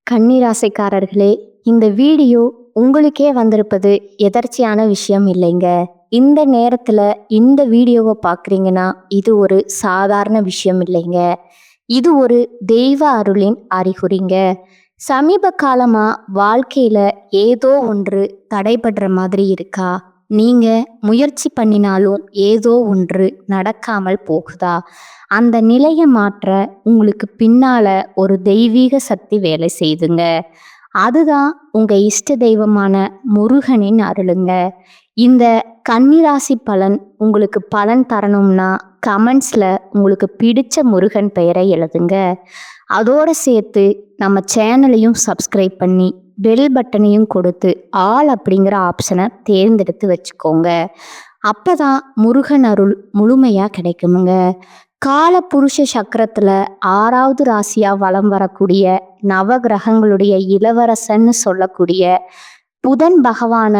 கன்னிராசிக்காரர்களே, இந்த வீடியோ உங்களுக்கே வந்திருப்பது எதர்ச்சியான விஷயம் இல்லைங்க. இந்த நேரத்துல இந்த வீடியோவை பார்க்குறீங்கன்னா, இது ஒரு சாதாரண விஷயம் இல்லைங்க. இது ஒரு தெய்வ அருளின் அறிகுறிங்க. சமீப காலமா வாழ்க்கையில ஏதோ ஒன்று தடைபடுற மாதிரி இருக்கா? நீங்க முயற்சி பண்ணினாலும் ஏதோ ஒன்று நடக்காமல் போகுதா? அந்த நிலையை மாற்ற உங்களுக்கு பின்னால ஒரு தெய்வீக சக்தி வேலை செய்துங்க. அதுதான் உங்க இஷ்ட தெய்வமான முருகனின் அருளுங்க. இந்த கன்னிராசி பலன் உங்களுக்கு பலன் தரணும்னா கமெண்ட்ஸ்ல உங்களுக்கு பிடிச்ச முருகன் பெயரை எழுதுங்க. அதோட சேர்த்து நம்ம சேனலையும் சப்ஸ்கிரைப் பண்ணி பெல் பட்டனையும் கொடுத்து ஆல் அப்படிங்கிற ஆப்ஷனை தேர்ந்தெடுத்து வச்சுக்கோங்க. அப்பதான் முருகன் அருள் முழுமையா கிடைக்குமுங்க. கால புருஷ சக்கரத்துல 6வது ராசியா வலம் வரக்கூடிய நவகிரகங்களுடைய இளவரசன்னு சொல்லக்கூடிய புதன் பகவான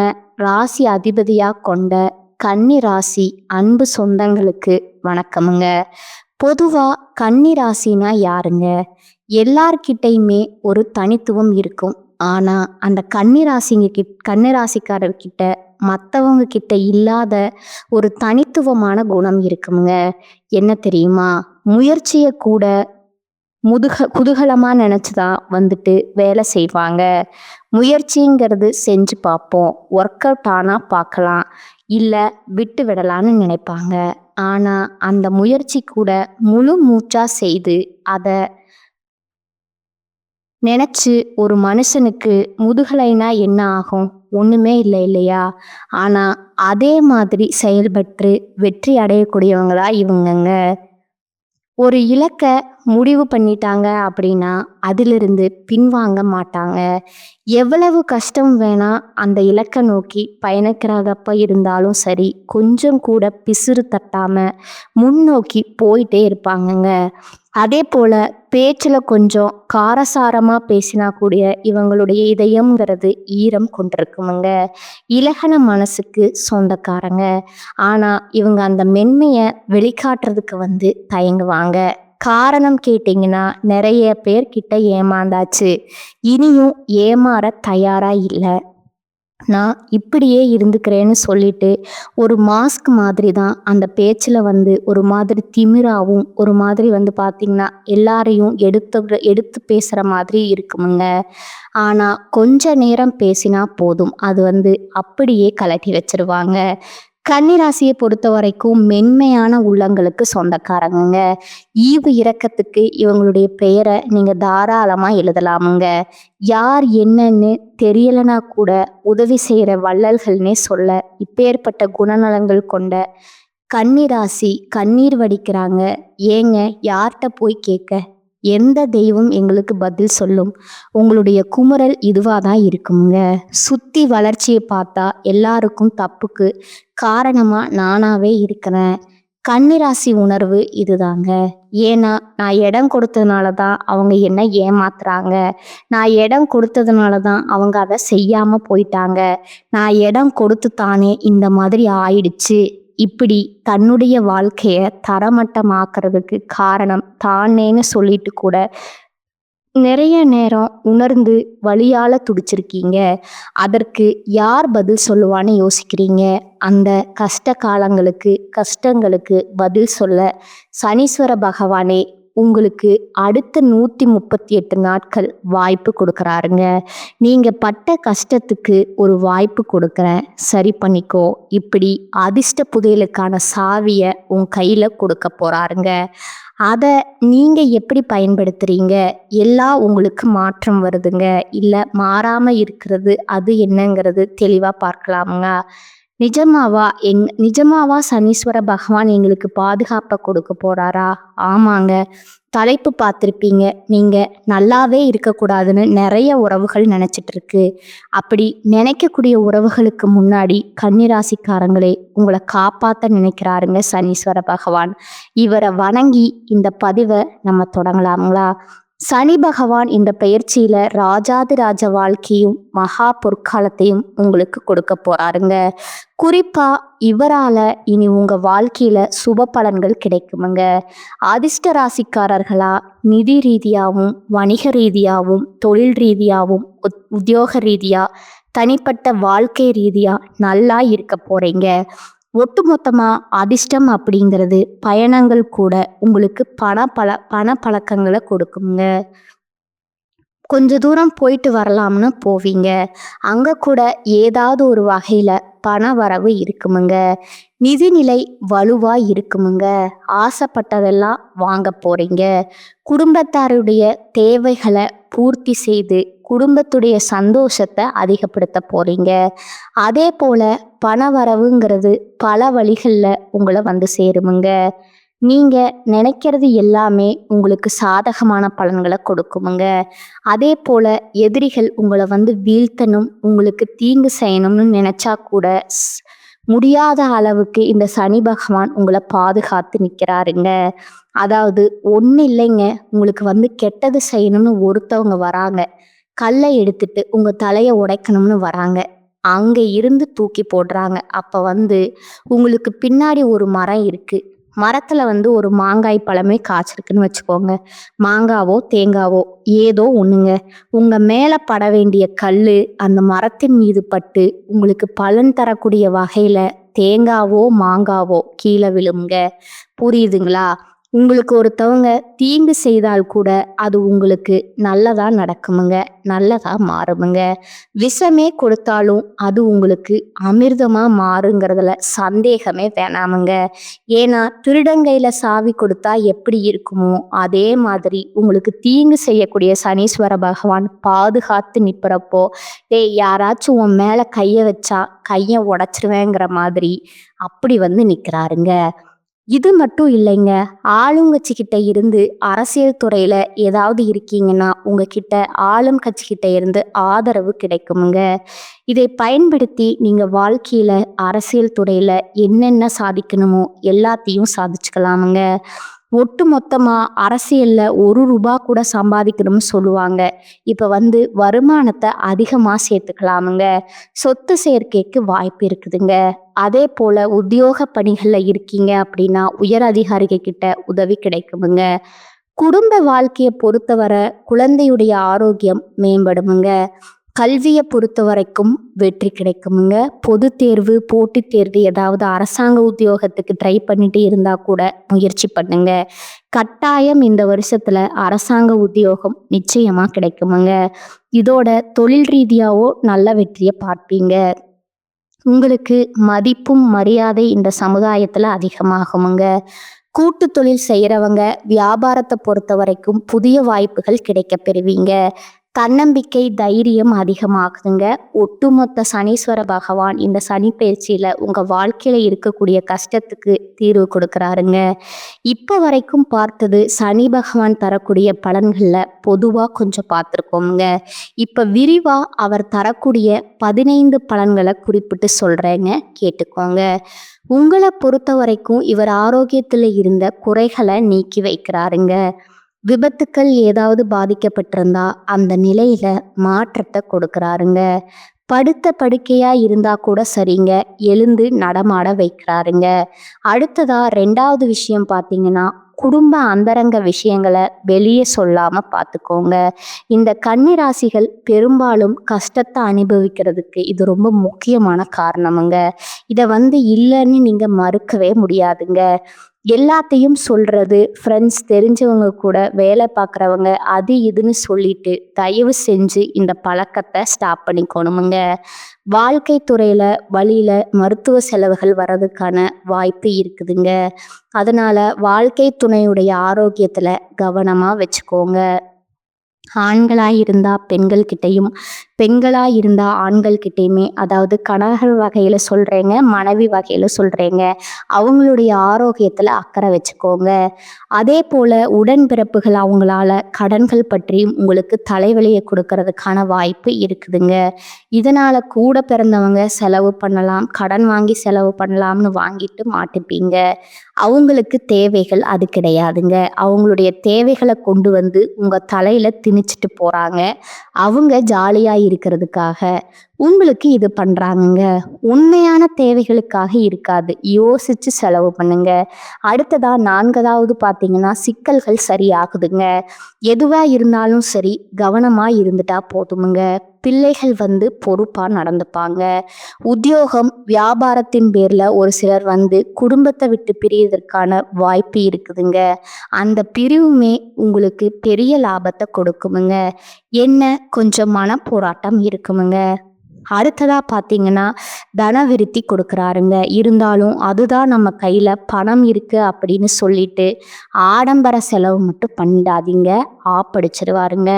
ராசி அதிபதியா கொண்ட கன்னி ராசி அன்பு சொந்தங்களுக்கு வணக்கமுங்க. பொதுவா கன்னி ராசினா யாருங்க? எல்லார்கிட்டையுமே ஒரு தனித்துவம் இருக்கும். ஆனா அந்த கன்னிராசிக்காரர்கிட்ட மற்றவங்க கிட்ட இல்லாத ஒரு தனித்துவமான குணம் இருக்குங்க. என்ன தெரியுமா? முயற்சியை கூட குதூகலமா நினைச்சுதான் வந்துட்டு வேலை செய்வாங்க. முயற்சிங்கிறது செஞ்சு பார்ப்போம், ஒர்க் அவுட் ஆனா பார்க்கலாம், இல்லை விட்டு விடலான்னு நினைப்பாங்க. ஆனா அந்த முயற்சி கூட முழு மூச்சா செய்து அதை நினைச்சு ஒரு மனுஷனுக்கு முதுகலைனா என்ன ஆகும்? ஒண்ணுமே இல்லை இல்லையா? ஆனா அதே மாதிரி செயல்பட்டு வெற்றி அடையக்கூடியவங்களா இவங்கங்க. ஒரு இலக்கை முடிவு பண்ணிட்டாங்க அப்படின்னா அதிலிருந்து பின்வாங்க மாட்டாங்க. எவ்வளவு கஷ்டம் வேணா அந்த இலக்கை நோக்கி பயணிக்கிறதப்ப இருந்தாலும் சரி, கொஞ்சம் கூட பிசுறு தட்டாம முன்னோக்கி போயிட்டே இருப்பாங்கங்க. அதே போல பேச்சில் கொஞ்சம் காரசாரமாக பேசினா கூடிய இவங்களுடைய இதயம்ங்கிறது ஈரம் கொண்டிருக்குமுங்க. இலகன மனசுக்கு சொந்தக்காரங்க. ஆனால் இவங்க அந்த மென்மையை வெளிக்காட்டுறதுக்கு தயங்குவாங்க. காரணம் கேட்டிங்கன்னா, நிறைய பேர்கிட்ட ஏமாந்தாச்சு, இனியும் ஏமாற தயாரா இல்லை, நான் இப்படியே இருந்துக்கிறேன்னு சொல்லிட்டு ஒரு மாஸ்க் மாதிரி தான் அந்த பேச்சில் ஒரு மாதிரி திமிராவும், ஒரு மாதிரி பார்த்திங்கன்னா எல்லாரையும் எடுத்து பேசுகிற மாதிரி இருக்குமுங்க. ஆனால் கொஞ்ச நேரம் பேசினா போதும், அது அப்படியே கலட்டி வச்சிருவாங்க. கன்னிராசியை பொறுத்த வரைக்கும் மென்மையான உள்ளங்களுக்கு சொந்தக்காரங்க. ஈவு இரக்கத்துக்கு இவங்களுடைய பெயரை நீங்கள் தாராளமாக எழுதலாமுங்க. யார் என்னன்னு தெரியலனா கூட உதவி செய்கிற வள்ளல்கள்னே சொல்ல இப்பேற்பட்ட குணநலங்கள் கொண்ட கன்னிராசி கண்ணீர் வடிக்கிறாங்க. ஏங்க, யார்கிட்ட போய் கேட்க? எந்த தெய்வம் எங்களுக்கு பதில் சொல்லும்? உங்களுடைய குமுறல் இதுவாக தான் இருக்குங்க. சுத்தி வளர்ச்சியை பார்த்தா எல்லாருக்கும் தப்புக்கு காரணமாக நானாவே இருக்கிறேன். கன்னிராசி உணர்வு இதுதாங்க. ஏன்னா நான் இடம் கொடுத்ததுனால தான் அவங்க என்ன ஏமாத்துறாங்க, நான் இடம் கொடுத்ததுனால தான் அவங்க அதை செய்யாமல் போயிட்டாங்க, நான் இடம் கொடுத்து தானே இந்த மாதிரி ஆயிடுச்சு, இப்படி தன்னுடைய வாழ்க்கையை தரமட்டமாக்குறதுக்கு காரணம் தானேன்னு சொல்லிட்டு கூட நிறைய நேரம் உணர்ந்து வலியால துடிச்சிருக்கீங்க. அதற்கு யார் பதில் சொல்லுவான்னு யோசிக்கிறீங்க. அந்த கஷ்டங்களுக்கு பதில் சொல்ல சனீஸ்வர பகவானே உங்களுக்கு அடுத்த 138 நாட்கள் வாய்ப்பு கொடுக்குறாருங்க. நீங்கள் பட்ட கஷ்டத்துக்கு ஒரு வாய்ப்பு கொடுக்குறேன், சரி பண்ணிக்கோ, இப்படி அதிர்ஷ்ட புதையலுக்கான சாவியை உன் கையில் கொடுக்க போகிறாருங்க. அதை நீங்கள் எப்படி பயன்படுத்துகிறீங்க? எல்லாம் உங்களுக்கு மாற்றம் வருதுங்க. இல்லை மாறாமல் இருக்கிறது அது என்னங்கிறது தெளிவாக பார்க்கலாமுங்க. நிஜமாவா சனீஸ்வர பகவான் எங்களுக்கு பாதுகாப்பை கொடுக்க போகிறாரா? ஆமாங்க. தலைப்பு பார்த்துருப்பீங்க. நீங்கள் நல்லாவே இருக்கக்கூடாதுன்னு நிறைய உறவுகள் நினச்சிட்டு இருக்கு. அப்படி நினைக்கக்கூடிய உறவுகளுக்கு முன்னாடி கன்னிராசிக்காரங்களே உங்களை காப்பாற்ற நினைக்கிறாருங்க சனீஸ்வர பகவான். இவரை வணங்கி இந்த பதிவை நம்ம தொடங்கலாங்களா? சனி பகவான் இந்த பயிற்சியில ராஜாதிராஜ வாழ்க்கையும் மகா பொற்காலத்தையும் உங்களுக்கு கொடுக்க போறாருங்க. குறிப்பா இவரால இனி உங்க வாழ்க்கையில சுப பலன்கள் கிடைக்குமுங்க. அதிர்ஷ்ட ராசிக்காரர்களா நிதி ரீதியாகவும், வணிக ரீதியாகவும், தொழில் ரீதியாகவும், உத்தியோக ரீதியா, தனிப்பட்ட வாழ்க்கை ரீதியா நல்லா இருக்க போறீங்க. ஒட்டுமொத்தமா அதிர்ஷ்டம் அப்படிங்கிறது பயணங்கள் கூட உங்களுக்கு பண பழக்கங்களை கொடுக்குங்க. கொஞ்ச தூரம் போயிட்டு வரலாம்னு போவீங்க. அங்க கூட ஏதாவது ஒரு வகையில பண வரவு இருக்குமுங்க. நிதிநிலை வலுவா இருக்குமுங்க. ஆசைப்பட்டதெல்லாம் வாங்க போறீங்க. குடும்பத்தாருடைய தேவைகளை பூர்த்தி செய்து குடும்பத்துடைய சந்தோஷத்தை அதிகப்படுத்த போறீங்க. அதே போல பண வரவுங்கிறது பல வழிகளில் உங்களை வந்து சேருமுங்க. நீங்க நினைக்கிறது எல்லாமே உங்களுக்கு சாதகமான பலன்களை கொடுக்குமுங்க. அதே போல எதிரிகள் உங்களை வந்து வீழ்த்தணும், உங்களுக்கு தீங்கு செய்யணும்னு நினைச்சா கூட முடியாத அளவுக்கு இந்த சனி பகவான் உங்களை பாதுகாத்து நிற்கிறாருங்க. அதாவது ஒன்றும் இல்லைங்க, உங்களுக்கு வந்து கெட்டது செய்யணும்னு ஒருத்தவங்க வராங்க, கல்லை எடுத்துட்டு உங்க தலையை உடைக்கணும்னு வராங்க, அங்க இருந்து தூக்கி போடுறாங்க. அப்ப வந்து உங்களுக்கு பின்னாடி ஒரு மரம் இருக்கு, மரத்துல வந்து ஒரு மாங்காய் பழமே காய்ச்சிருக்குன்னு வச்சுக்கோங்க. மாங்காவோ தேங்காவோ ஏதோ ஒண்ணுங்க, உங்க மேல பட வேண்டிய கல்லு அந்த மரத்தின் மீது பட்டு உங்களுக்கு பலன் தரக்கூடிய வகையில தேங்காவோ மாங்காவோ கீழே விழுங்க. புரியுதுங்களா? உங்களுக்கு ஒருத்தவங்க தீங்கு செய்தால் கூட அது உங்களுக்கு நல்லதா நடக்குமுங்க, நல்லதா மாறுமுங்க. விஷமே கொடுத்தாலும் அது உங்களுக்கு அமிர்தமா மாறுங்கிறதுல சந்தேகமே வேணாமுங்க. ஏன்னா திருடங்கையில சாவி கொடுத்தா எப்படி இருக்குமோ அதே மாதிரி உங்களுக்கு தீங்கு செய்யக்கூடிய சனீஸ்வர பகவான் பாதுகாத்து நிற்கிறப்போ, யாராச்சும் உன் மேல கையை வச்சா கையை உடைச்சிருவேங்கிற மாதிரி அப்படி வந்து நிற்கிறாருங்க. இது மட்டும் இல்லைங்க, ஆளுங்கட்சிக்கிட்ட இருந்து அரசியல் துறையில ஏதாவது இருக்கீங்கன்னா உங்ககிட்ட ஆளும் கட்சிக்கிட்ட இருந்து ஆதரவு கிடைக்குமுங்க. இதை பயன்படுத்தி நீங்க வாழ்க்கையில அரசியல் துறையில என்னென்ன சாதிக்கணுமோ எல்லாத்தையும் சாதிச்சுக்கலாமுங்க. ஒட்டு மொத்தமா அரசியல்ல ரூபா கூட சம்பாதிக்கணும்னு சொல்லுவாங்க. இப்ப வந்து வருமானத்தை அதிகமா சேர்த்துக்கலாமுங்க. சொத்து சேர்க்கைக்கு வாய்ப்பு இருக்குதுங்க. அதே போல உத்தியோக பணிகள்ல இருக்கீங்க அப்படின்னா உயர் அதிகாரிகள் கிட்ட உதவி கிடைக்குமுங்க. குடும்ப வாழ்க்கையை பொறுத்தவரை குழந்தையுடைய ஆரோக்கியம் மேம்படுமுங்க. கல்வியை பொறுத்த வரைக்கும் வெற்றி கிடைக்குமுங்க. பொது தேர்வு, போட்டித் தேர்வு, ஏதாவது அரசாங்க உத்தியோகத்துக்கு ட்ரை பண்ணிட்டு இருந்தா கூட முயற்சி பண்ணுங்க. கட்டாயம் இந்த வருஷத்துல அரசாங்க உத்தியோகம் நிச்சயமா கிடைக்குமுங்க. இதோட தொழில் ரீதியாவோ நல்ல வெற்றியை பார்ப்பீங்க. உங்களுக்கு மதிப்பும் மரியாதை இந்த சமுதாயத்துல அதிகமாகுமுங்க. கூட்டு தொழில் செய்யறவங்க வியாபாரத்தை பொறுத்த வரைக்கும் புதிய வாய்ப்புகள் கிடைக்க பெறுவீங்க. தன்னம்பிக்கை தைரியம் அதிகமாகுதுங்க. ஒட்டுமொத்த சனீஸ்வர பகவான் இந்த சனி பயிற்சியில உங்க வாழ்க்கையில இருக்கக்கூடிய கஷ்டத்துக்கு தீர்வு கொடுக்கறாருங்க. இப்ப வரைக்கும் பார்த்தது சனி பகவான் தரக்கூடிய பலன்கள்ல பொதுவா கொஞ்சம் பார்த்துருக்கோங்க. இப்ப விரிவா அவர் தரக்கூடிய 15 பலன்களை குறிப்பிட்டு சொல்றேங்க, கேட்டுக்கோங்க. உங்களை பொறுத்த வரைக்கும் இவர் ஆரோக்கியத்துல இருந்த குறைகளை நீக்கி வைக்கிறாருங்க. விபத்துக்கள் ஏதாவது பாதிக்கப்பட்டிருந்தா அந்த நிலையில மாற்றத்தை கொடுக்கறாருங்க. படுத்த படுக்கையா இருந்தா கூட சரிங்க, எழுந்து நடமாட வைக்கிறாருங்க. அடுத்ததா 2வது விஷயம் பார்த்தீங்கன்னா, குடும்ப அந்தரங்க விஷயங்களை வெளியே சொல்லாம பார்த்துக்கோங்க. இந்த கன்னி ராசிகள் பெரும்பாலும் கஷ்டத்தை அனுபவிக்கிறதுக்கு இது ரொம்ப முக்கியமான காரணமுங்க. இதை வந்து இல்லைன்னு நீங்க மறுக்கவே முடியாதுங்க. எல்லாத்தையும் சொல்றது ஃப்ரெண்ட்ஸ், தெரிஞ்சவங்க கூட வேலை பார்க்குறவங்க அது இதுன்னு சொல்லிட்டு தயவு செஞ்சு இந்த பழக்கத்தை ஸ்டாப் பண்ணிக்கணுமுங்க. வாழ்க்கை துறையில வழியில மருத்துவ செலவுகள் வர்றதுக்கான வாய்ப்பு இருக்குதுங்க. அதனால வாழ்க்கை துணையுடைய ஆரோக்கியத்துல கவனமா வச்சுக்கோங்க. ஆண்களாக இருந்தால் பெண்கள் கிட்டையும், பெண்களாக இருந்தால் ஆண்கள் கிட்டேயுமே, அதாவது கணவர் வகையில் சொல்கிறேங்க, மனைவி வகையில் சொல்கிறேங்க, அவங்களுடைய ஆரோக்கியத்தில் அக்கறை வச்சுக்கோங்க. அதே போல் உடன்பிறப்புகள் அவங்களால கடன்கள் பற்றியும் உங்களுக்கு தலைவலியை கொடுக்கறதுக்கான வாய்ப்பு இருக்குதுங்க. இதனால் கூட பிறந்தவங்க செலவு பண்ணலாம், கடன் வாங்கி செலவு பண்ணலாம்னு வாங்கிட்டு மாட்டிப்பீங்க. அவங்களுக்கு தேவைகள் அது கிடையாதுங்க. அவங்களுடைய தேவைகளை கொண்டு வந்து உங்கள் தலையில் திணிச்சிட்டு போகிறாங்க. அவங்க ஜாலியாக இருக்கிறதுக்காக. உங்களுக்கு இது பண்றாங்கங்க. உண்மையான தேவைகளுக்காக இருக்காது. யோசிச்சு செலவு பண்ணுங்க. அடுத்ததா 4வது பார்த்தீங்கன்னா, சிக்கல்கள் சரியாகுதுங்க. எதுவா இருந்தாலும் சரி, கவனமா இருந்துட்டா போதுமுங்க. பிள்ளைகள் பொறுப்பா நடந்துப்பாங்க. உத்தியோகம், வியாபாரத்தின் பேர்ல ஒரு சிலர் குடும்பத்த விட்டு பிரியதற்கான வாய்ப்பு இருக்குதுங்க. அந்த பிரிவுமே உங்களுக்கு பெரிய லாபத்த கொடுக்குமுங்க. என்ன கொஞ்சம் மனப்போராட்டம் இருக்குமுங்க. அடுத்ததா பார்த்தீங்கன்னா, தனவிருத்தி கொடுக்குறாருங்க. இருந்தாலும் அதுதான் நம்ம கையில பணம் இருக்கு அப்படின்னு சொல்லிட்டு, ஆடம்பர செலவு மட்டும் பண்ணிடாதீங்க. ஆப்படிச்சிருவாருங்க.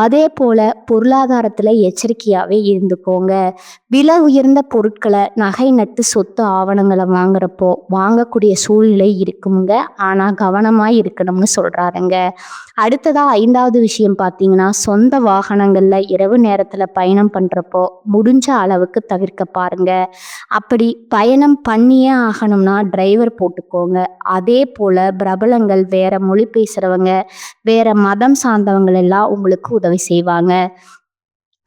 அதேபோல பொருளாதாரத்துல எச்சரிக்கையாவே இருந்துக்கோங்க. விலை உயர்ந்த பொருட்கள நகை நட்டு சொத்து ஆவணங்கள வாங்குறப்போ, வாங்கக்கூடிய சூழ்நிலை இருக்குமுங்க. ஆனா கவனமா இருக்கணும்னு சொல்றாருங்க. அடுத்ததா 5வது விஷயம் பார்த்தீங்கன்னா, சொந்த வாகனங்கள்ல இரவு நேரத்துல பயணம் பண்றப்போ, முடிஞ்ச அளவுக்கு தவிர்க்க பாருங்க. அப்படி பயணம் பண்ணியே ஆகணும்னா டிரைவர் போட்டுக்கோங்க. அதேபோல பிரபலங்கள், வேற மொழி பேசுறவங்க, வேற மதம் சார்ந்தவங்கள் எல்லாம் உங்களுக்கு உதவி செய்வாங்க.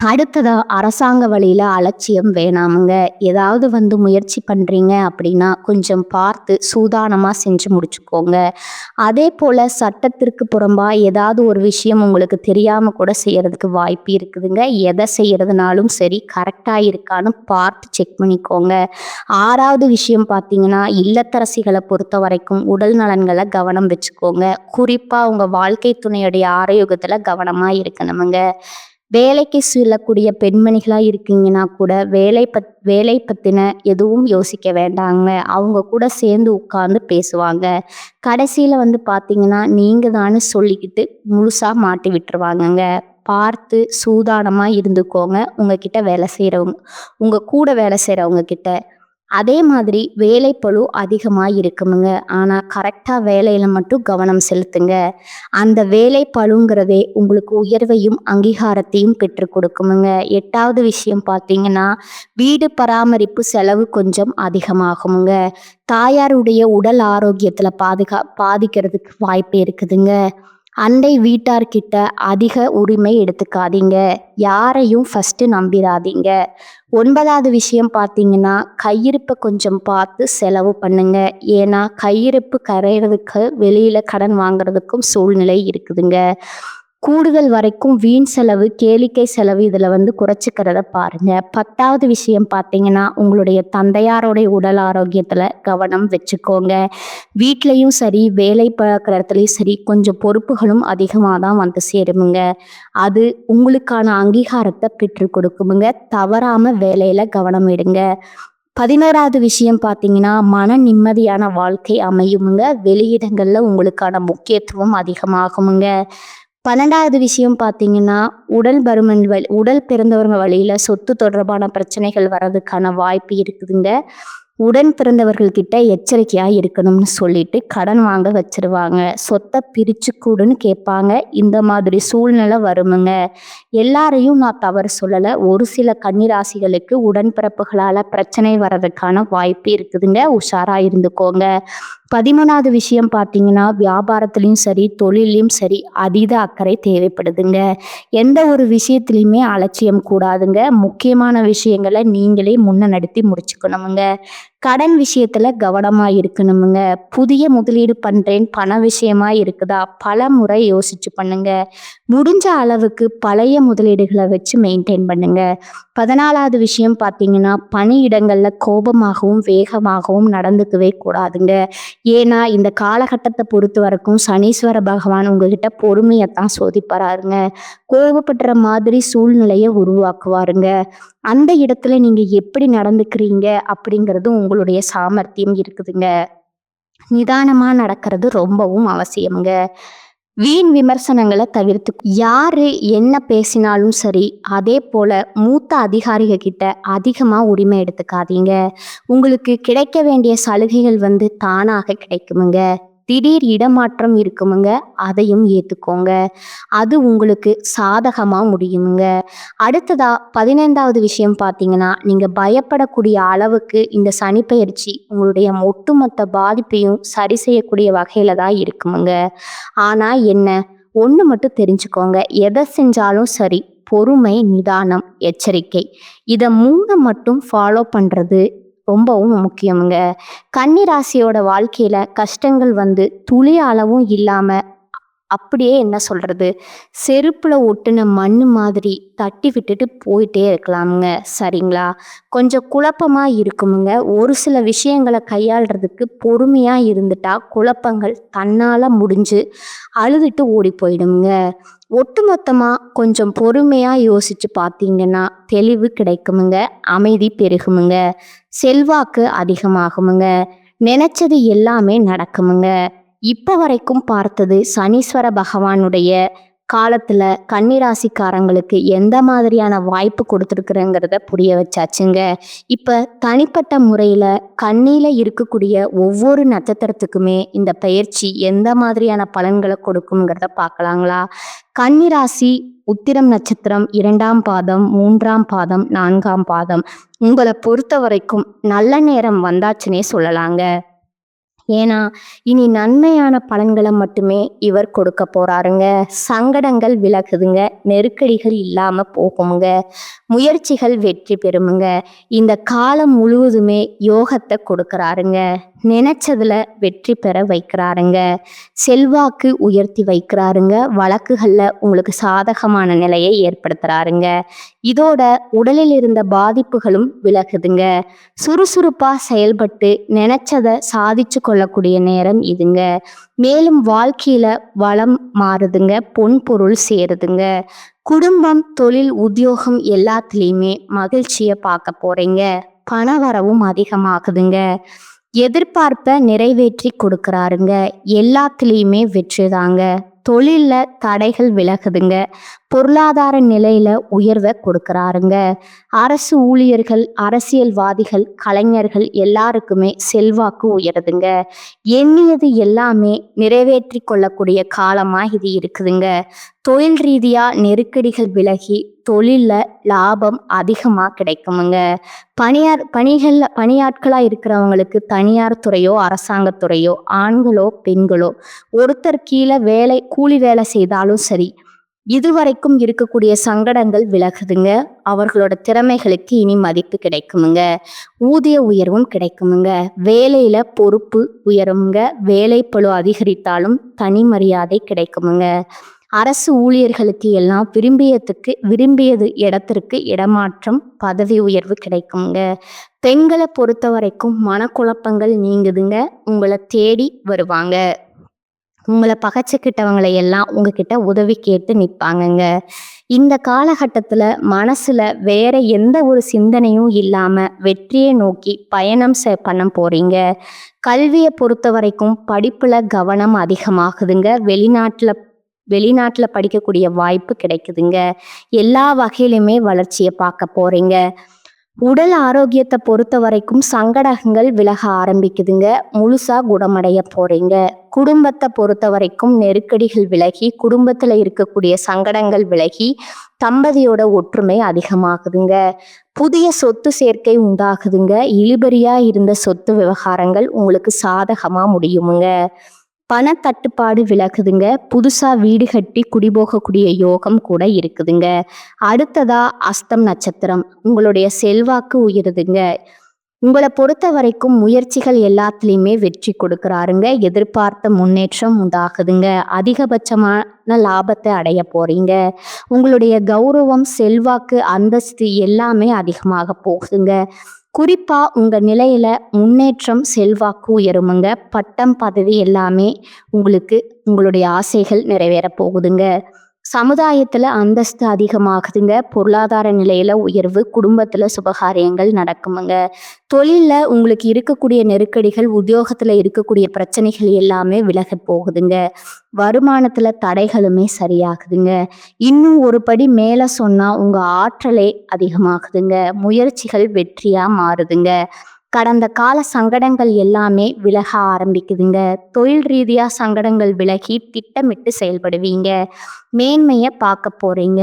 அடுத்ததா அரசாங்க வழியில அலட்சியம் வேணாமுங்க. ஏதாவது முயற்சி பண்றீங்க அப்படின்னா, கொஞ்சம் பார்த்து சூதானமா செஞ்சு முடிச்சுக்கோங்க. அதேபோல சட்டத்திற்கு புறம்பா ஏதாவது ஒரு விஷயம் உங்களுக்கு தெரியாம கூட செய்யறதுக்கு வாய்ப்பு இருக்குதுங்க. எதை செய்யறதுனாலும் சரி, கரெக்டா இருக்கான்னு பார்த்து செக் பண்ணிக்கோங்க. 6வது விஷயம் பார்த்தீங்கன்னா, இல்லத்தரசிகளை பொறுத்த வரைக்கும் உடல் நலன்களை கவனம் வச்சுக்கோங்க. குறிப்பா உங்க வாழ்க்கை துணையுடைய ஆரோக்கியத்துல கவனமா இருக்கணுமுங்க. வேலைக்கு செல்லக்கூடிய பெண்மணிகளா இருக்கீங்கன்னா கூட வேலை பத்தின எதுவும் யோசிக்க வேண்டாங்க. அவங்க கூட சேர்ந்து உட்கார்ந்து பேசுவாங்க. கடைசியில பார்த்தீங்கன்னா, நீங்க தான்னு சொல்லிக்கிட்டு முழுசா மாட்டி விட்டுருவாங்கங்க. பார்த்து சூதானமா இருந்துக்கோங்க. உங்க கூட வேலை செய்றவங்க கிட்ட. அதே மாதிரி வேலைப்பளு அதிகமா இருக்குமுங்க. ஆனா கரெக்டா வேலையில மட்டும் கவனம் செலுத்துங்க. அந்த வேலைப்பளுங்கிறதே உங்களுக்கு உயர்வையும், அங்கீகாரத்தையும் பெற்றுக் கொடுக்குமுங்க. 8வது விஷயம் பார்த்தீங்கன்னா, வீடு பராமரிப்பு செலவு கொஞ்சம் அதிகமாகுமுங்க. தாயாருடைய உடல் ஆரோக்கியத்துல பாதிக்கிறதுக்கு வாய்ப்பு இருக்குதுங்க. அண்டை வீட்டார்கிட்ட அதிக உரிமை எடுத்துக்காதீங்க. யாரையும் ஃபர்ஸ்ட் நம்பிராதீங்க. 9வது விஷயம் பார்த்தீங்கன்னா, கையிருப்பை கொஞ்சம் பார்த்து செலவு பண்ணுங்க. ஏன்னா கையிருப்பு கரையிறதுக்கு வெளியில கடன் வாங்குறதுக்கும் சூழ்நிலை இருக்குதுங்க. கூடுதல் வரைக்கும் வீண் செலவு, கேளிக்கை செலவு இதில் குறைச்சிக்கிறத பாருங்க. 10வது விஷயம் பார்த்தீங்கன்னா, உங்களுடைய தந்தையாரோடைய உடல் ஆரோக்கியத்தில் கவனம் வச்சுக்கோங்க. வீட்லேயும் சரி, வேலை பார்க்குற இடத்துலையும் சரி, கொஞ்சம் பொறுப்புகளும் அதிகமாக தான் சேருமுங்க. அது உங்களுக்கான அங்கீகாரத்தை பெற்றுக் கொடுக்குமுங்க. தவறாம வேலையில கவனம் எடுங்க. 11வது விஷயம் பார்த்தீங்கன்னா, மன நிம்மதியான வாழ்க்கை அமையுமுங்க. வெளியிடங்கள்ல உங்களுக்கான முக்கியத்துவம் அதிகமாகுமுங்க. 12வது விஷயம் பார்த்தீங்கன்னா, உடல் பிறந்தவங்க வழியில சொத்து தொடர்பான பிரச்சனைகள் வர்றதுக்கான வாய்ப்பு இருக்குதுங்க. உடன் பிறந்தவர்கள் கிட்ட எச்சரிக்கையா இருக்கணும்னு சொல்லிட்டு கடன் வாங்க வச்சிருவாங்க. சொத்தை பிரிச்சு கூடுன்னு கேட்பாங்க. இந்த மாதிரி சூழ்நிலை வருமுங்க. எல்லாரையும் நான் தவறு சொல்லலை. ஒரு சில கன்னிராசிகளுக்கு உடன்பிறப்புகளால பிரச்சனை வர்றதுக்கான வாய்ப்பு இருக்குதுங்க. உஷாரா இருந்துக்கோங்க. 13வது விஷயம் பார்த்தீங்கன்னா, வியாபாரத்திலையும் சரி, தொழிலையும் சரி அதீத அக்கறை தேவைப்படுதுங்க. எந்த ஒரு விஷயத்துலையுமே அலட்சியம் கூடாதுங்க. முக்கியமான விஷயங்களை நீங்களே நடத்தி முடிச்சுக்கணுமுங்க. கடன் விஷயத்துல கவனமா இருக்கணுமுங்க. புதிய முதலீடு பண்றேன், பண விஷயமா இருக்குதா, பல முறை யோசிச்சு பண்ணுங்க. முடிஞ்ச அளவுக்கு பழைய முதலீடுகளை வச்சு மெயின்டைன் பண்ணுங்க. 14வது விஷயம் பார்த்தீங்கன்னா, பணியிடங்கள்ல கோபமாகவும் வேகமாகவும் நடந்துக்கவே கூடாதுங்க. ஏன்னா இந்த காலகட்டத்தை பொறுத்த வரைக்கும் சனீஸ்வர பகவான் உங்ககிட்ட பொறுமையத்தான் சோதிப்பாருங்க. கோபப்படுற மாதிரி சூழ்நிலையை உருவாக்குவாருங்க. அந்த இடத்துல நீங்க எப்படி நடந்துக்கிறீங்க அப்படிங்கிறது உங்களுடைய சாமர்த்தியம் இருக்குதுங்க. நிதானமா நடக்கிறது ரொம்பவும் அவசியம்ங்க. வீண் விமர்சனங்களை தவிர்த்து யாரு என்ன பேசினாலும் சரி, அதே போல மூத்த அதிகாரிக கிட்ட அதிகமா உரிமை எடுத்துக்காதீங்க. உங்களுக்கு கிடைக்க வேண்டிய சலுகைகள் தானாக கிடைக்குமுங்க. திடீர் இடமாற்றம் இருக்குமுங்க. அதையும் ஏத்துக்கோங்க. அது உங்களுக்கு சாதகமா முடியுமுங்க. அடுத்ததா 15வது விஷயம் பார்த்தீங்கன்னா, நீங்க பயப்படக்கூடிய அளவுக்கு இந்த சனிப்பெயர்ச்சி உங்களுடைய ஒட்டுமொத்த பாதிப்பையும் சரி செய்யக்கூடிய வகையில தான் இருக்குமுங்க. ஆனா என்ன, ஒண்ணு மட்டும் தெரிஞ்சுக்கோங்க. எதை செஞ்சாலும் சரி, பொறுமை, நிதானம், எச்சரிக்கை. இதை 3 மட்டும் ஃபாலோ பண்ணுறது ரொம்பவும் முக்கியமுங்க. கன்னிராசியோட வாழ்க்கையில கஷ்டங்கள் வந்து துளி அளவும் இல்லாம அப்படியே என்ன சொல்றது, செருப்புல ஒட்டுன மண்ணு மாதிரி தட்டி விட்டுட்டு போயிட்டே இருக்கலாமுங்க. சரிங்களா? கொஞ்சம் குழப்பமா இருக்குமுங்க. ஒரு சில விஷயங்களை கையாளுறதுக்கு பொறுமையா இருந்துட்டா குழப்பங்கள் தன்னால முடிஞ்சு அழுதுட்டு ஓடி போயிடுங்க. ஒட்டுமொத்தமா கொஞ்சம் பொறுமையா யோசிச்சு பார்த்தீங்கன்னா தெளிவு கிடைக்குமுங்க, அமைதி பெருகுமுங்க, செல்வாக்கு அதிகமாகுமுங்க, நினைச்சது எல்லாமே நடக்குமுங்க. இப்ப வரைக்கும் பார்த்தது சனீஸ்வர பகவானுடைய காலத்துல கன்னிராசிக்காரங்களுக்கு எந்த மாதிரியான வாய்ப்பு கொடுத்துருக்குறங்கிறத புரிய வச்சாச்சுங்க. இப்ப தனிப்பட்ட முறையில கன்னியில இருக்கக்கூடிய ஒவ்வொரு நட்சத்திரத்துக்குமே இந்த பயிற்சி எந்த மாதிரியான பலன்களை கொடுக்குங்கிறத பார்க்கலாங்களா? கன்னிராசி உத்திரம் நட்சத்திரம் 2ஆம் பாதம், 3ஆம் பாதம், 4ஆம் பாதம் உங்களை பொறுத்த வரைக்கும் நல்ல நேரம் வந்தாச்சுன்னே சொல்லலாங்க. ஏன்னா இனி நன்மையான பலன்களை மட்டுமே இவர் கொடுக்க போறாருங்க. சங்கடங்கள் விலகுதுங்க, நெருக்கடிகள் இல்லாம போகுங்க, முயற்சிகள் வெற்றி பெறுமுங்க. இந்த காலம் முழுவதுமே யோகத்தை கொடுக்கறாருங்க. நினைச்சதுல வெற்றி பெற வைக்கிறாருங்க. செல்வாக்கு உயர்த்தி வைக்கிறாருங்க. வழக்குகள்ல உங்களுக்கு சாதகமான நிலையை ஏற்படுத்துறாருங்க. இதோட உடலில் இருந்த பாதிப்புகளும் விலகுதுங்க. சுறுசுறுப்பா செயல்பட்டு நினைச்சதை சாதிச்சு கொள்ளக்கூடிய நேரம் இதுங்க. மேலும் வாழ்க்கையில வளம் மாறுதுங்க, பொன் பொருள் சேருதுங்க. குடும்பம், தொழில், உத்தியோகம் எல்லாத்துலேயுமே மகிழ்ச்சியை பார்க்க போறீங்க. பணவரவும் அதிகமாகுதுங்க. எதிர்பார்ப்பை நிறைவேற்றி கொடுக்கறாருங்க. எல்லாத்துலேயுமே வெற்றிதாங்க. தொழில்ல தடைகள் விலகுதுங்க. பொருளாதார நிலையில உயர்வை கொடுக்கறாருங்க. அரசு ஊழியர்கள், அரசியல்வாதிகள், கலைஞர்கள் எல்லாருக்குமே செல்வாக்கு உயருதுங்க. எண்ணியது எல்லாமே நிறைவேற்றி கொள்ளக்கூடிய காலமா இது இருக்குதுங்க. தொழில் ரீதியா நெருக்கடிகள் விலகி தொழில்ல லாபம் அதிகமா கிடைக்குமுங்க. பணியாட்களா இருக்கிறவங்களுக்கு தனியார் துறையோ அரசாங்கத்துறையோ ஆண்களோ பெண்களோ ஒருத்தர் கீழே கூலி வேலை செய்தாலும் சரி, இதுவரைக்கும் இருக்கக்கூடிய சங்கடங்கள் விலகுதுங்க. அவர்களோட திறமைகளுக்கு இனி மதிப்பு கிடைக்குமுங்க. ஊதிய உயர்வும் கிடைக்குமுங்க. வேலையில பொறுப்பு உயருமுங்க. வேலைப்பளு அதிகரித்தாலும் தனி மரியாதை கிடைக்குமுங்க. அரசு ஊழியர்களுக்கு எல்லாம் விரும்பியது இடத்திற்கு இடமாற்றம், பதவி உயர்வு கிடைக்குங்க. பெண்களை பொறுத்த வரைக்கும் மனக்குழப்பங்கள் நீங்குதுங்க. உங்களை தேடி வருவாங்க. உங்களை பகைச்சிக்கிட்டவங்களை எல்லாம் உங்ககிட்ட உதவி கேட்டு நிற்பாங்கங்க. இந்த காலகட்டத்தில் மனசில் வேற எந்த ஒரு சிந்தனையும் இல்லாமல் வெற்றியை நோக்கி பயணம் பண்ண போகிறீங்க. கல்வியை பொறுத்த வரைக்கும் படிப்பில் கவனம் அதிகமாகுதுங்க. வெளிநாட்டில் படிக்கக்கூடிய வாய்ப்பு கிடைக்குதுங்க. எல்லா வகையிலுமே வளர்ச்சியை பார்க்க போகிறீங்க. உடல் ஆரோக்கியத்தை பொறுத்த வரைக்கும் சங்கடங்கள் விலக ஆரம்பிக்குதுங்க. முழுசா குணமடைய போறீங்க. குடும்பத்தை பொறுத்த வரைக்கும் நெருக்கடிகள் விலகி, குடும்பத்துல இருக்கக்கூடிய சங்கடங்கள் விலகி, தம்பதியோட ஒற்றுமை அதிகமாகுதுங்க. புதிய சொத்து சேர்க்கை உண்டாகுதுங்க. இழுபறியா இருந்த சொத்து விவகாரங்கள் உங்களுக்கு சாதகமா முடியுமுங்க. பணத்தட்டுப்பாடு விலகுதுங்க. புதுசா வீடு கட்டி குடிபோகக்கூடிய யோகம் கூட இருக்குதுங்க. அடுத்ததா அஸ்தம் நட்சத்திரம் உங்களுடைய செல்வாக்கு உயருதுங்க. உங்களை பொறுத்த வரைக்கும் முயற்சிகள் எல்லாத்துலேயுமே வெற்றி கொடுக்குறாருங்க. எதிர்பார்த்த முன்னேற்றம் உண்டாகுதுங்க. அதிகபட்சமான லாபத்தை அடைய போறீங்க. உங்களுடைய கௌரவம், செல்வாக்கு, அந்தஸ்து எல்லாமே அதிகமாக போகுதுங்க. குறிப்பா உங்க நிலையில முன்னேற்றம், செல்வாக்கு உயருமுங்க. பட்டம், பதவி எல்லாமே உங்களுக்கு உங்களுடைய ஆசைகள் நிறைவேற போகுதுங்க. சமுதாயத்துல அந்தஸ்து அதிகமாகுதுங்க. பொருளாதார நிலையில உயர்வு, குடும்பத்துல சுபகாரியங்கள் நடக்குமுங்க. தொழில்ல உங்களுக்கு இருக்கக்கூடிய நெருக்கடிகள், உத்தியோகத்துல இருக்கக்கூடிய பிரச்சனைகள் எல்லாமே விலக போகுதுங்க. வருமானத்துல தடைகளுமே சரியாகுதுங்க. இன்னும் ஒரு படி மேல சொன்னா உங்க ஆற்றலே அதிகமாகுதுங்க. முயற்சிகள் வெற்றியா மாறுதுங்க. கடந்த கால சங்கடங்கள் எல்லாமே விலக ஆரம்பிக்குதுங்க. தொழில் ரீதியா சங்கடங்கள் விலகி திட்டமிட்டு செயல்படுவீங்க. மேன்மையை பார்க்க போறீங்க.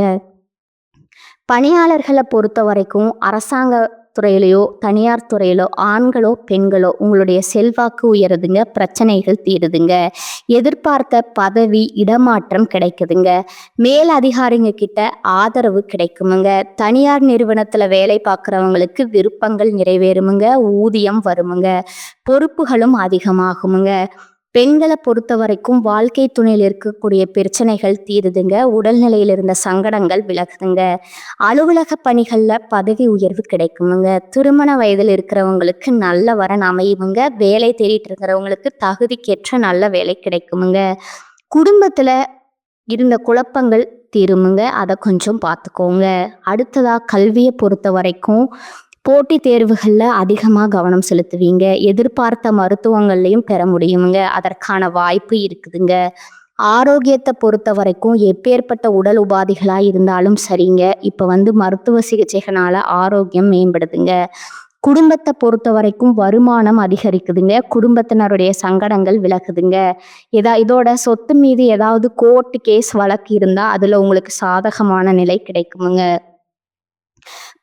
பணியாளர்களை பொறுத்த வரைக்கும் அரசாங்க துறையிலையோ தனியார் துறையிலோ ஆண்களோ பெண்களோ உங்களுடைய செல்வாக்கு உயருதுங்க, பிரச்சனைகள் தீருதுங்க, எதிர்பார்த்த பதவி இடமாற்றம் கிடைக்குதுங்க, மேல் அதிகாரிங்க கிட்ட ஆதரவு கிடைக்குமுங்க, தனியார் நிறுவனத்துல வேலை பார்க்குறவங்களுக்கு விருப்பங்கள் நிறைவேறுமுங்க, ஊதியம் வருமுங்க, பொறுப்புகளும் அதிகமாகுமுங்க. பெண்களை பொறுத்த வரைக்கும் வாழ்க்கை துணையில் இருக்கக்கூடிய பிரச்சனைகள் தீருதுங்க, உடல்நிலையில் இருந்த சங்கடங்கள் விலகுதுங்க, அலுவலக பணிகள்ல பதவி உயர்வு கிடைக்குமுங்க, திருமண வயதில் இருக்கிறவங்களுக்கு நல்ல வரன் அமையுமுங்க, வேலை தேடிட்டு இருக்கிறவங்களுக்கு தகுதிக்கேற்ற நல்ல வேலை கிடைக்குமுங்க, குடும்பத்துல இருந்த குழப்பங்கள் தீருமுங்க, அதை கொஞ்சம் பார்த்துக்கோங்க. அடுத்ததா கல்வியை பொறுத்த வரைக்கும் போட்டித் தேர்வுகளில் அதிகமாக கவனம் செலுத்துவீங்க, எதிர்பார்த்த மருத்துவங்கள்லையும் பெற முடியுமுங்க, அதற்கான வாய்ப்பு இருக்குதுங்க. ஆரோக்கியத்தை பொறுத்த வரைக்கும் எப்பேற்பட்ட உடல் உபாதைகளாக இருந்தாலும் சரிங்க, இப்போ மருத்துவ சிகிச்சைகளால் ஆரோக்கியம் மேம்படுதுங்க. குடும்பத்தை பொறுத்த வரைக்கும் வருமானம் அதிகரிக்குதுங்க, குடும்பத்தினருடைய சங்கடங்கள் விலகுதுங்க. இதோட சொத்து மீது ஏதாவது கோர்ட்டு கேஸ் வழக்கு இருந்தால் அதில் உங்களுக்கு சாதகமான நிலை கிடைக்குமுங்க.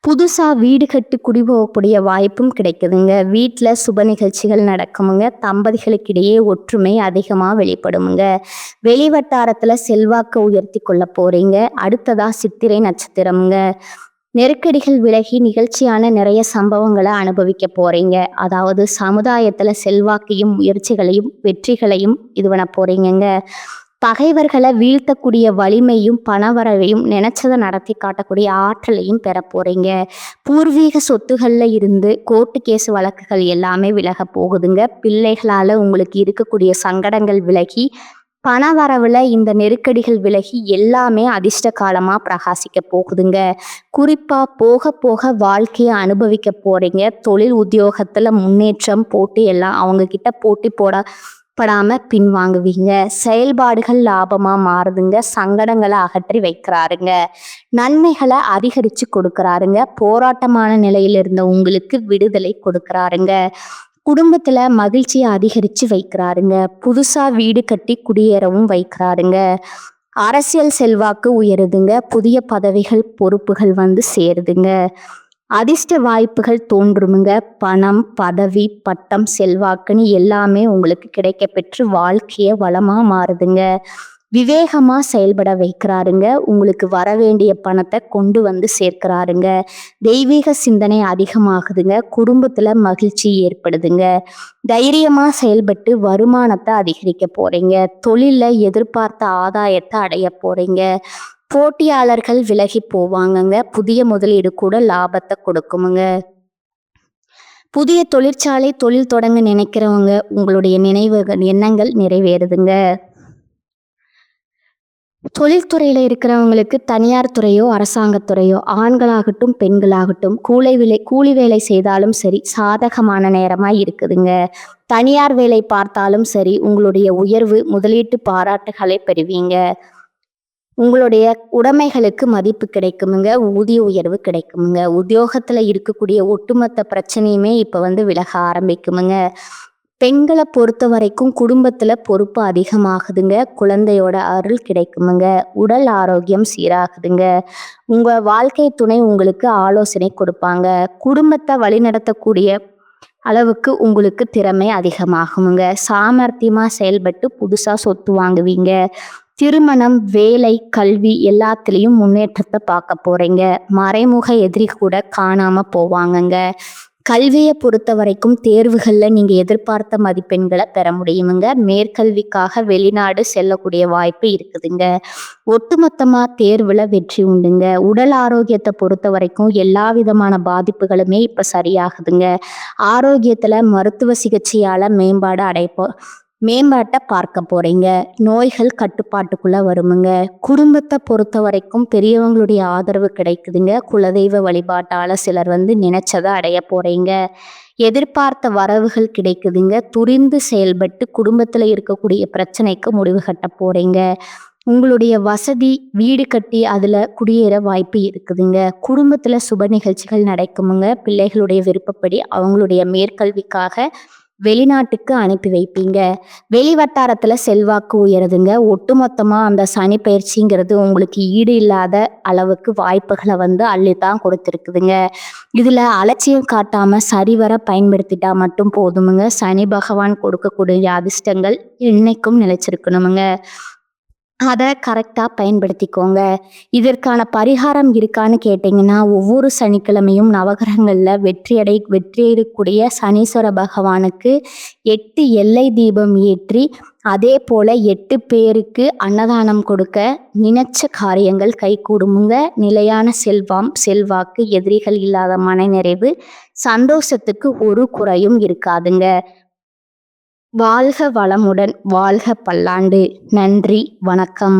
புதுசாக வீடு கட்டி குடிபோகக்கூடிய வாய்ப்பும் கிடைக்குதுங்க, வீட்டில் சுப நிகழ்ச்சிகள் நடக்குமுங்க, தம்பதிகளுக்கிடையே ஒற்றுமை அதிகமாக வெளிப்படுமுங்க, வெளிவட்டாரத்தில் செல்வாக்கை உயர்த்தி கொள்ள போகிறீங்க. அடுத்ததாக சித்திரை நட்சத்திரமுங்க. நெருக்கடிகள் விலகி நிகழ்ச்சியான நிறைய சம்பவங்களை அனுபவிக்க போகிறீங்க, அதாவது சமுதாயத்தில் செல்வாக்கையும் முயற்சிகளையும் வெற்றிகளையும் இது பண்ண போகிறீங்கங்க. பகைவர்களை வீழ்த்தக்கூடிய வலிமையும் பணவரவையும் நினைச்சதை நடத்தி காட்டக்கூடிய ஆற்றலையும் பெற போறீங்க. பூர்வீக சொத்துகளில் இருந்து கோர்ட்டு கேஸ் வழக்குகள் எல்லாமே விலக போகுதுங்க, பிள்ளைகளால் உங்களுக்கு இருக்கக்கூடிய சங்கடங்கள் விலகி பணவரவில் இந்த நெருக்கடிகள் விலகி எல்லாமே அதிர்ஷ்ட காலமாக பிரகாசிக்க போகுதுங்க. குறிப்பாக போக போக வாழ்க்கையை அனுபவிக்க போகிறீங்க. தொழில் உத்தியோகத்தில் முன்னேற்றம் போட்டி எல்லாம் அவங்கக்கிட்ட போட்டி படாமல் பின்வாங்குவீங்க, செயல்பாடுகள் லாபமாக மாறுதுங்க, சங்கடங்களை அகற்றி வைக்கிறாருங்க, நன்மைகளை அதிகரித்து கொடுக்குறாருங்க, போராட்டமான நிலையில் இருந்த உங்களுக்கு விடுதலை கொடுக்குறாருங்க, குடும்பத்தில் மகிழ்ச்சியை அதிகரித்து வைக்கிறாருங்க, புதுசாக வீடு கட்டி குடியேறவும் வைக்கிறாருங்க, அரசியல் செல்வாக்கு உயருதுங்க, புதிய பதவிகள் பொறுப்புகள் சேருதுங்க, அதிர்ஷ்ட வாய்ப்புகள் தோன்றுமுங்க, பணம் பதவி பட்டம் செல்வாக்குன்னு எல்லாமே உங்களுக்கு கிடைக்க பெற்று வாழ்க்கைய வளமாக மாறுதுங்க. விவேகமாக செயல்பட வைக்கிறாருங்க, உங்களுக்கு வர வேண்டிய பணத்தை கொண்டு சேர்க்கிறாருங்க, தெய்வீக சிந்தனை அதிகமாகுதுங்க, குடும்பத்தில் மகிழ்ச்சி ஏற்படுதுங்க, தைரியமாக செயல்பட்டு வருமானத்தை அதிகரிக்க போகிறீங்க, தொழிலில் எதிர்பார்த்த ஆதாயத்தை அடைய போகிறீங்க, போட்டியாளர்கள் விலகி போவாங்கங்க, புதிய முதலீடு கூட லாபத்தை கொடுக்குமுங்க. புதிய தொழிற்சாலை தொழில் தொடங்க நினைக்கிறவங்க உங்களுடைய எண்ணங்கள் நிறைவேறுதுங்க. தொழில்துறையில் இருக்கிறவங்களுக்கு தனியார் துறையோ அரசாங்கத்துறையோ ஆண்களாகட்டும் பெண்களாகட்டும் கூலி வேலை செய்தாலும் சரி சாதகமான நேரமாக இருக்குதுங்க. தனியார் வேலை பார்த்தாலும் சரி உங்களுடைய உயர்வு முதலீட்டு பாராட்டுகளை பெறுவீங்க, உங்களுடைய உடைமைகளுக்கு மதிப்பு கிடைக்குமுங்க, ஊதிய உயர்வு கிடைக்குமுங்க, உத்தியோகத்தில் இருக்கக்கூடிய ஒட்டுமொத்த பிரச்சனையுமே இப்போ விலக ஆரம்பிக்குமுங்க. பெண்களை பொறுத்த வரைக்கும் குடும்பத்தில் பொறுப்பு அதிகமாகுதுங்க, குழந்தையோட அருள் கிடைக்குமுங்க, உடல் ஆரோக்கியம் சீராகுதுங்க, உங்கள் வாழ்க்கை துணை உங்களுக்கு ஆலோசனை கொடுப்பாங்க, குடும்பத்தை வழிநடத்தக்கூடிய அளவுக்கு உங்களுக்கு திறமை அதிகமாகுமுங்க, சாமர்த்தியமாக செயல்பட்டு புதுசாக சொத்து வாங்குவீங்க, திருமணம் வேலை கல்வி எல்லாத்துலேயும் முன்னேற்றத்தை பார்க்க போகிறீங்க, மறைமுக எதிரி கூட காணாமல் போவாங்கங்க. கல்வியை பொறுத்த வரைக்கும் தேர்வுகளில் நீங்கள் எதிர்பார்த்த மதிப்பெண்களை பெற முடியுமுங்க, மேற்கல்விக்காக வெளிநாடு செல்லக்கூடிய வாய்ப்பு இருக்குதுங்க, ஒட்டுமொத்தமாக தேர்வில் வெற்றி உண்டுங்க. உடல் ஆரோக்கியத்தை பொறுத்த வரைக்கும் எல்லா விதமான பாதிப்புகளுமே இப்போ சரியாகுதுங்க, ஆரோக்கியத்தில் மருத்துவ சிகிச்சையால் மேம்பாட்டை பார்க்க போகிறீங்க, நோய்கள் கட்டுப்பாட்டுக்குள்ளே வருமுங்க. குடும்பத்தை பொறுத்த வரைக்கும் பெரியவங்களுடைய ஆதரவு கிடைக்குதுங்க, குலதெய்வ வழிபாட்டால் சிலர் நினைச்சதை அடைய போகிறீங்க, எதிர்பார்த்த வரவுகள் கிடைக்குதுங்க, துரிந்து செயல்பட்டு குடும்பத்தில் இருக்கக்கூடிய பிரச்சனைக்கு முடிவு கட்ட போகிறீங்க, உங்களுடைய வசதி வீடு கட்டி அதில் குடியேற வாய்ப்பு இருக்குதுங்க, குடும்பத்தில் சுப நிகழ்ச்சிகள் நடக்குமுங்க, பிள்ளைகளுடைய விருப்பப்படி அவங்களுடைய மேற்கல்விக்காக வெளிநாட்டுக்கு அனுப்பி வைப்பீங்க. வெளி வட்டாரத்துல செல்வாக்கு உயருதுங்க. ஒட்டுமொத்தமா அந்த சனி பயிற்சிங்கிறது உங்களுக்கு ஈடு இல்லாத அளவுக்கு வாய்ப்புகள அள்ளித்தான் கொடுத்துருக்குதுங்க. இதுல அலட்சியம் காட்டாம சரிவர பயன்படுத்திட்டா மட்டும் போதுமுங்க. சனி பகவான் கொடுக்கக்கூடிய அதிர்ஷ்டங்கள் என்னைக்கும் நிலைச்சிருக்கணுமுங்க. அத கரெக்ட்டா பயன்படுத்திக்கோங்க. இதற்கான பரிகாரம் இருக்கான்னு கேட்டீங்கன்னா, ஒவ்வொரு சனிக்கிழமையும் நவகிரகங்கள்ல வெற்றியடையக்கூடிய சனீஸ்வர பகவானுக்கு 8 எல்லை தீபம் ஏற்றி, அதேபோல 8 பேருக்கு அன்னதானம் கொடுக்க நினைச்ச காரியங்கள் கைகூடுமுங்க. நிலையான செல்வம், செல்வாக்கு, எதிரிகள் இல்லாத மனநிறைவு, சந்தோஷத்துக்கு ஒரு குறையும் இருக்காதுங்க. வாழ்க வளமுடன், வாழ்க பல்லாண்டு. நன்றி, வணக்கம்.